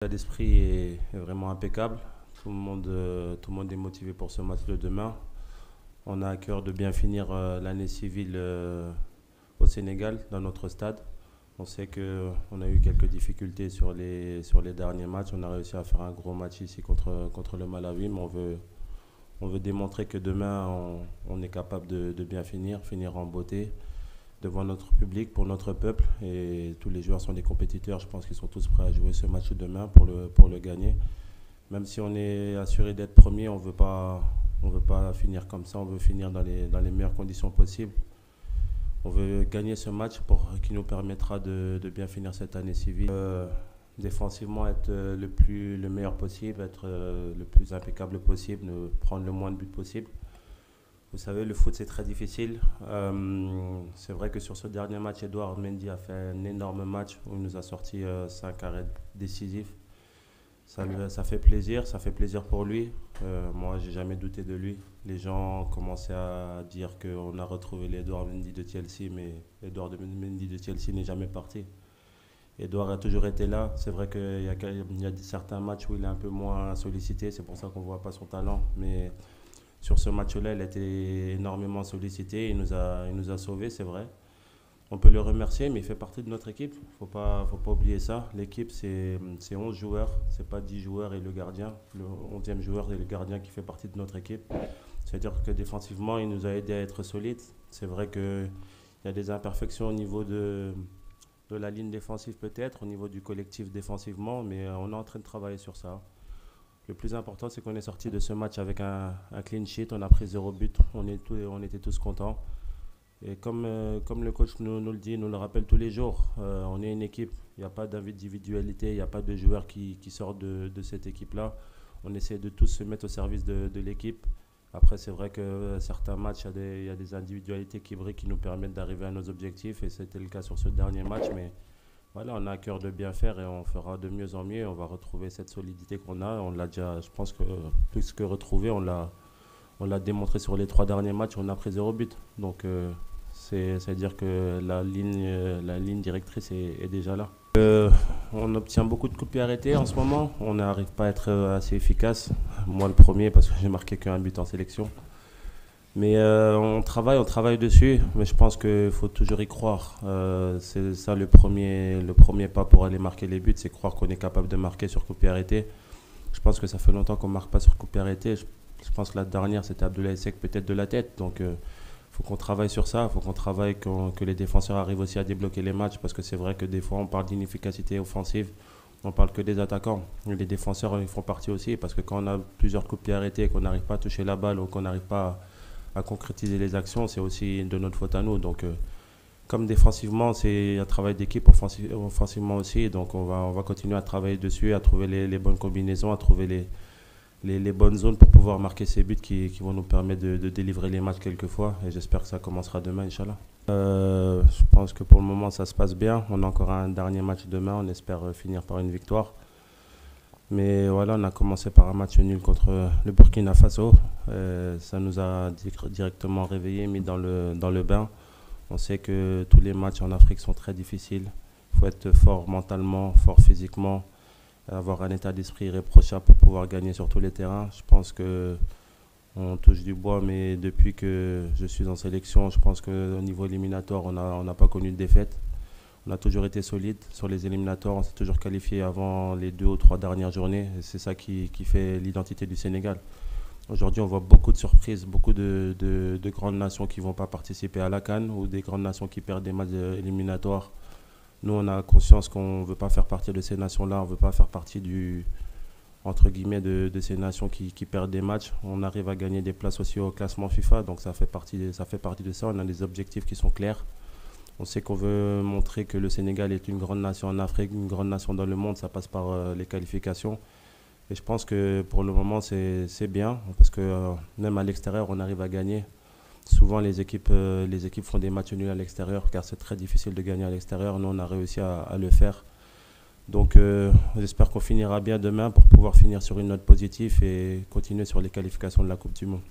L'état d'esprit est vraiment impeccable. Tout le monde est motivé pour ce match de demain. On a à cœur de bien finir l'année civile au Sénégal, dans notre stade. On sait qu'on a eu quelques difficultés sur les derniers matchs. On a réussi à faire un gros match ici contre le Malawi, mais on veut démontrer que demain, on est capable de bien finir en beauté devant notre public, pour notre peuple. Et tous les joueurs sont des compétiteurs. Je pense qu'ils sont tous prêts à jouer ce match demain pour le gagner. Même si on est assuré d'être premier, on veut pas finir comme ça. On veut finir dans les meilleures conditions possibles. On veut gagner ce match qui nous permettra de bien finir cette année civile. Défensivement, être le meilleur possible, être le plus impeccable possible, prendre le moins de buts possible. Vous savez, le foot, c'est très difficile. C'est vrai que sur ce dernier match, Edouard Mendy a fait un énorme match où il nous a sorti 5 arrêts décisifs. Ça fait plaisir pour lui. Moi, j'ai jamais douté de lui. Les gens commençaient à dire qu'on a retrouvé l'Edouard Mendy de Chelsea, mais l'Edouard Mendy de Chelsea n'est jamais parti. Edouard a toujours été là. C'est vrai qu'il y a certains matchs où il est un peu moins sollicité, c'est pour ça qu'on ne voit pas son talent. Mais sur ce match-là, il a été énormément sollicité. Il nous a sauvés, c'est vrai. On peut le remercier, mais il fait partie de notre équipe. Faut pas oublier ça. L'équipe, c'est 11 joueurs. Ce n'est pas 10 joueurs et le gardien. Le 11e joueur et le gardien qui fait partie de notre équipe. C'est-à-dire que défensivement, il nous a aidé à être solides. C'est vrai qu'il y a des imperfections au niveau de la ligne défensive peut-être, au niveau du collectif défensivement, mais on est en train de travailler sur ça. Le plus important, c'est qu'on est sorti de ce match avec un clean sheet. On a pris 0 but. On était tous contents. Et comme le coach nous le dit, nous le rappelle tous les jours, on est une équipe. Il n'y a pas d'individualité, il n'y a pas de joueurs qui sortent de cette équipe-là. On essaie de tous se mettre au service de l'équipe. Après, c'est vrai que certains matchs, il y a des individualités qui brillent, qui nous permettent d'arriver à nos objectifs. Et c'était le cas sur ce dernier match. Mais voilà, on a à cœur de bien faire et on fera de mieux en mieux. On va retrouver cette solidité qu'on a. On l'a déjà, je pense que plus que retrouvé, on l'a démontré sur les 3 derniers matchs. On a pris 0 but. Donc, c'est-à-dire que la ligne directrice est déjà là. On obtient beaucoup de coups de pied arrêtés en ce moment. On n'arrive pas à être assez efficace. Moi, le premier, parce que j'ai marqué qu'un but en sélection. Mais on travaille dessus, mais je pense qu'il faut toujours y croire. C'est ça le premier pas pour aller marquer les buts, c'est croire qu'on est capable de marquer sur coup de pied arrêté. Je pense que ça fait longtemps qu'on ne marque pas sur coup de pied arrêté. Je pense que la dernière, c'était Abdoulaye Seck, peut-être de la tête. Donc, faut qu'on travaille sur ça. Il faut qu'on travaille, que les défenseurs arrivent aussi à débloquer les matchs, parce que c'est vrai que des fois, on parle d'inefficacité offensive. On parle que des attaquants. Les défenseurs, ils font partie aussi, parce que quand on a plusieurs coups de pied arrêtés et qu'on n'arrive pas à toucher la balle ou qu'on n'arrive pas à concrétiser les actions, c'est aussi de notre faute à nous. Donc, comme défensivement, c'est un travail d'équipe, offensivement aussi. Donc, on va continuer à travailler dessus, à trouver les bonnes combinaisons, à trouver les bonnes zones pour pouvoir marquer ces buts qui vont nous permettre de délivrer les matchs quelquefois. Et j'espère que ça commencera demain, Inch'Allah. Je pense que pour le moment, ça se passe bien. On a encore un dernier match demain. On espère finir par une victoire. Mais voilà, on a commencé par un match nul contre le Burkina Faso. Ça nous a directement réveillés, mis dans le bain. On sait que tous les matchs en Afrique sont très difficiles. Il faut être fort mentalement, fort physiquement, avoir un état d'esprit irréprochable pour pouvoir gagner sur tous les terrains. Je pense qu'on touche du bois, mais depuis que je suis en sélection, je pense qu'au niveau éliminatoire, on n'a pas connu de défaite. On a toujours été solide sur les éliminatoires, on s'est toujours qualifié avant les 2 ou 3 dernières journées. Et c'est ça qui fait l'identité du Sénégal. Aujourd'hui, on voit beaucoup de surprises, beaucoup de grandes nations qui ne vont pas participer à la CAN ou des grandes nations qui perdent des matchs éliminatoires. Nous, on a conscience qu'on ne veut pas faire partie de ces nations-là, on ne veut pas faire partie entre guillemets, de ces nations qui perdent des matchs. On arrive à gagner des places aussi au classement FIFA, donc ça fait partie de ça. On a des objectifs qui sont clairs. On sait qu'on veut montrer que le Sénégal est une grande nation en Afrique, une grande nation dans le monde. Ça passe par les qualifications. Et je pense que pour le moment, c'est bien, parce que même à l'extérieur, on arrive à gagner. Souvent, les équipes font des matchs nuls à l'extérieur, car c'est très difficile de gagner à l'extérieur. Nous, on a réussi à le faire. Donc, j'espère qu'on finira bien demain pour pouvoir finir sur une note positive et continuer sur les qualifications de la Coupe du Monde.